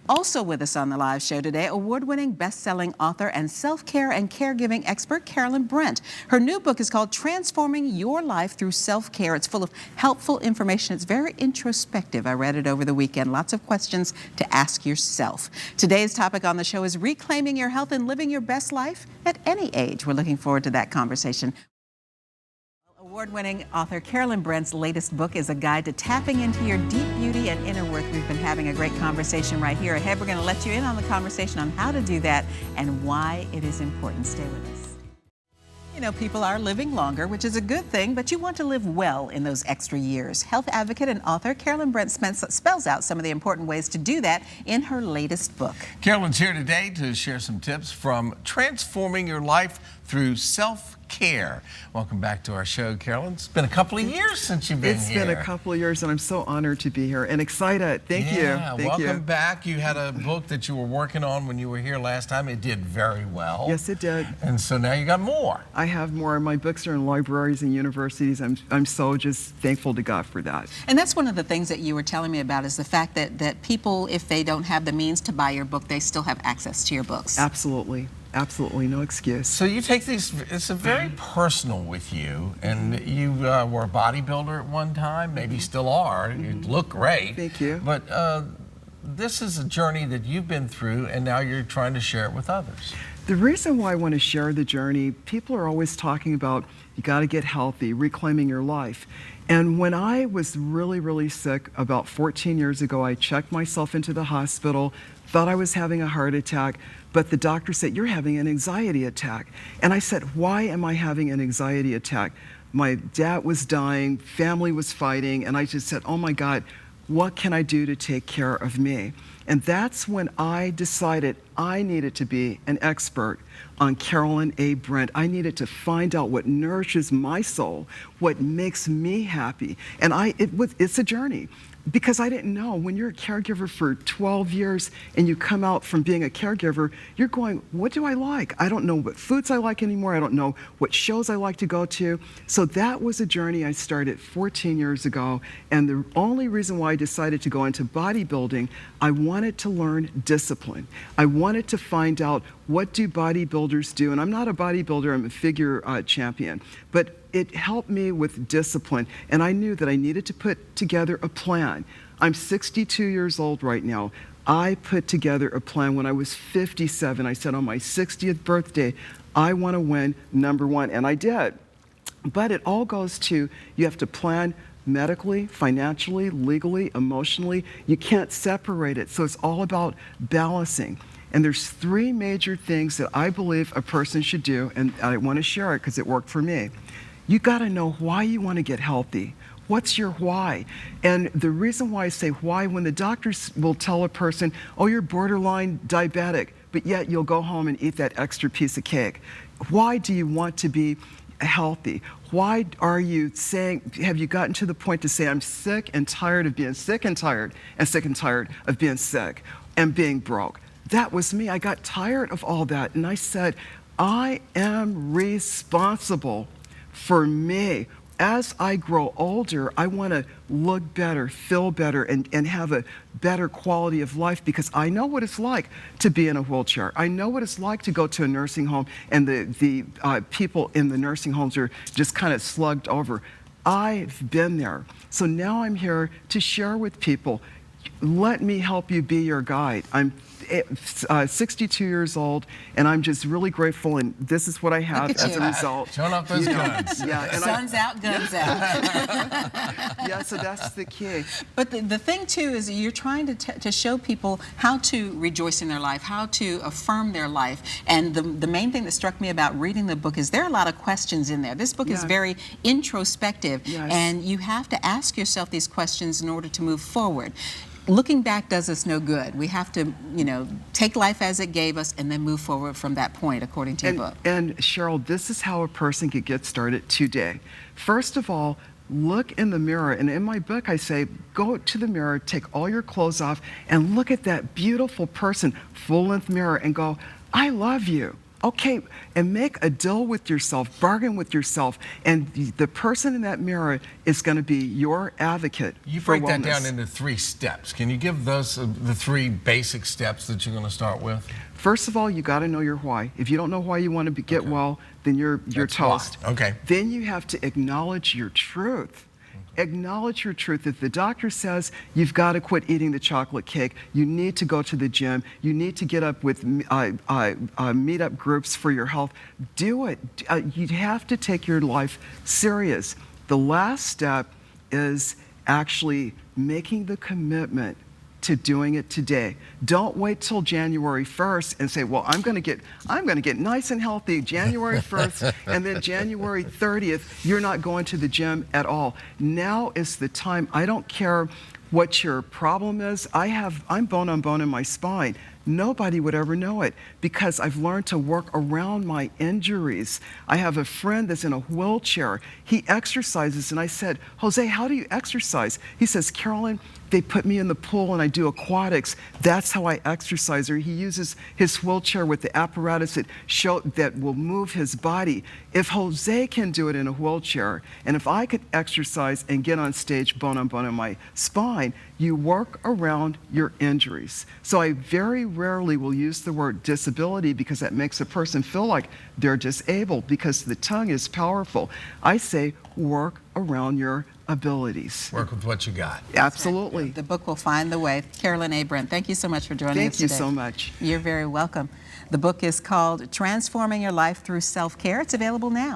Also with us on the live show today, award-winning best-selling author and self-care and caregiving expert, Carolyn Brent. Her new book is called Transforming Your Life Through Self-Care. It's full of helpful information. It's very introspective. I read it over the weekend. Lots of questions to ask yourself. Today's topic on the show is reclaiming your health and living your best life at any age. We're looking forward to that conversation. Award-winning author Carolyn Brent's latest book is a guide to tapping into your deep beauty and inner worth. We've been having a great conversation right here ahead. We're going to let you in on the conversation on how to do that and why it is important. Stay with us. You know, people are living longer, which is a good thing, but you want to live well in those extra years. Health advocate and author Carolyn Brent spells out some of the important ways to do that in her latest book. Carolyn's here today to share some tips from transforming your life through self-care. Welcome back to our show, Carolyn. It's been a couple of years since you've been here. It's been a couple of years, and I'm so honored to be here and excited. Thank you. Welcome back. You had a book that you were working on when you were here last time. It did very well. Yes, it did. And so now you got more. I have more. My books are in libraries and universities. I'm so just thankful to God for that. And that's one of the things that you were telling me about is the fact that people, if they don't have the means to buy your book, they still have access to your books. Absolutely. Absolutely, no excuse. So you take these, it's a very personal with you, and you were a bodybuilder at one time, maybe still are. You look great. Thank you. But this is a journey that you've been through, and now you're trying to share it with others. The reason why I want to share the journey, people are always talking about you got to get healthy, reclaiming your life. And when I was really, really sick about 14 years ago, I checked myself into the hospital, thought I was having a heart attack, but the doctor said, you're having an anxiety attack. And I said, why am I having an anxiety attack? My dad was dying, family was fighting, and I just said, oh my God, what can I do to take care of me? And that's when I decided I needed to be an expert on Carolyn A. Brent. I needed to find out what nourishes my soul, what makes me happy. And it's a journey. Because I didn't know, when you're a caregiver for 12 years and you come out from being a caregiver, you're going, what do I like? I don't know what foods I like anymore. I don't know what shows I like to go to. So that was a journey I started 14 years ago. And the only reason why I decided to go into bodybuilding, I wanted to learn discipline. I wanted to find out, what do bodybuilders do? And I'm not a bodybuilder, I'm a figure champion. But it helped me with discipline, and I knew that I needed to put together a plan. I'm 62 years old right now. I put together a plan when I was 57. I said on my 60th birthday, I want to win #1, and I did. But it all goes to, you have to plan medically, financially, legally, emotionally. You can't separate it, so it's all about balancing. And there's 3 major things that I believe a person should do, and I want to share it because it worked for me. You got to know why you want to get healthy. What's your why? And the reason why I say why, when the doctors will tell a person, oh, you're borderline diabetic, but yet you'll go home and eat that extra piece of cake. Why do you want to be healthy? Why are you saying, have you gotten to the point to say, I'm sick and tired of being sick and tired and sick and tired of being sick and being broke? That was me. I got tired of all that. And I said, I am responsible for me. As I grow older, I want to look better, feel better, and have a better quality of life, because I know what it's like to be in a wheelchair. I know what it's like to go to a nursing home and the people in the nursing homes are just kind of slugged over. I've been there. So now I'm here to share with people. Let me help you be your guide. I'm 62 years old, and I'm just really grateful, and this is what I have as a result. Showing off those guns. Yeah, and Sun's out, guns out. Yeah, so that's the key. But the thing, too, is you're trying to show people how to rejoice in their life, how to affirm their life. And the main thing that struck me about reading the book is there are a lot of questions in there. This book is very introspective, and you have to ask yourself these questions in order to move forward. Looking back does us no good. We have to, you know, take life as it gave us and then move forward from that point, according to your book. And Cheryl, this is how a person could get started today. First of all, look in the mirror. And in my book, I say, go to the mirror, take all your clothes off, and look at that beautiful person, full-length mirror, and go, I love you. Okay, and make a deal with yourself, bargain with yourself, and the person in that mirror is going to be your advocate. You for break that wellness. down into 3 steps. Can you give those the 3 basic steps that you're going to start with? First of all, you got to know your why. If you don't know why you want to get well, then you're That's toast. why. Okay. Then you have to acknowledge your truth. Acknowledge your truth. If the doctor says you've got to quit eating the chocolate cake, you need to go to the gym, you need to get up with meet-up groups for your health, do it. You have to take your life serious. The last step is actually making the commitment to doing it today. Don't wait till January 1st and say, well, I'm going to get nice and healthy January 1st, and then January 30th, you're not going to the gym at all. Now is the time. I don't care what your problem is. I'm bone on bone in my spine. Nobody would ever know it because I've learned to work around my injuries. I have a friend that's in a wheelchair. He exercises, and I said, Jose, how do you exercise? He says, Carolyn, they put me in the pool and I do aquatics. That's how I exercise. Or he uses his wheelchair with the apparatus that will move his body. If Jose can do it in a wheelchair, and if I could exercise and get on stage bone on bone in my spine, you work around your injuries. So I very rarely will use the word disability because that makes a person feel like they're disabled because the tongue is powerful. I say work around your abilities. Work with what you got. Absolutely. The book will find the way. Carolyn A. Brent, thank you so much for joining us today. Thank you so much. You're very welcome. The book is called Transforming Your Life Through Self-Care. It's available now.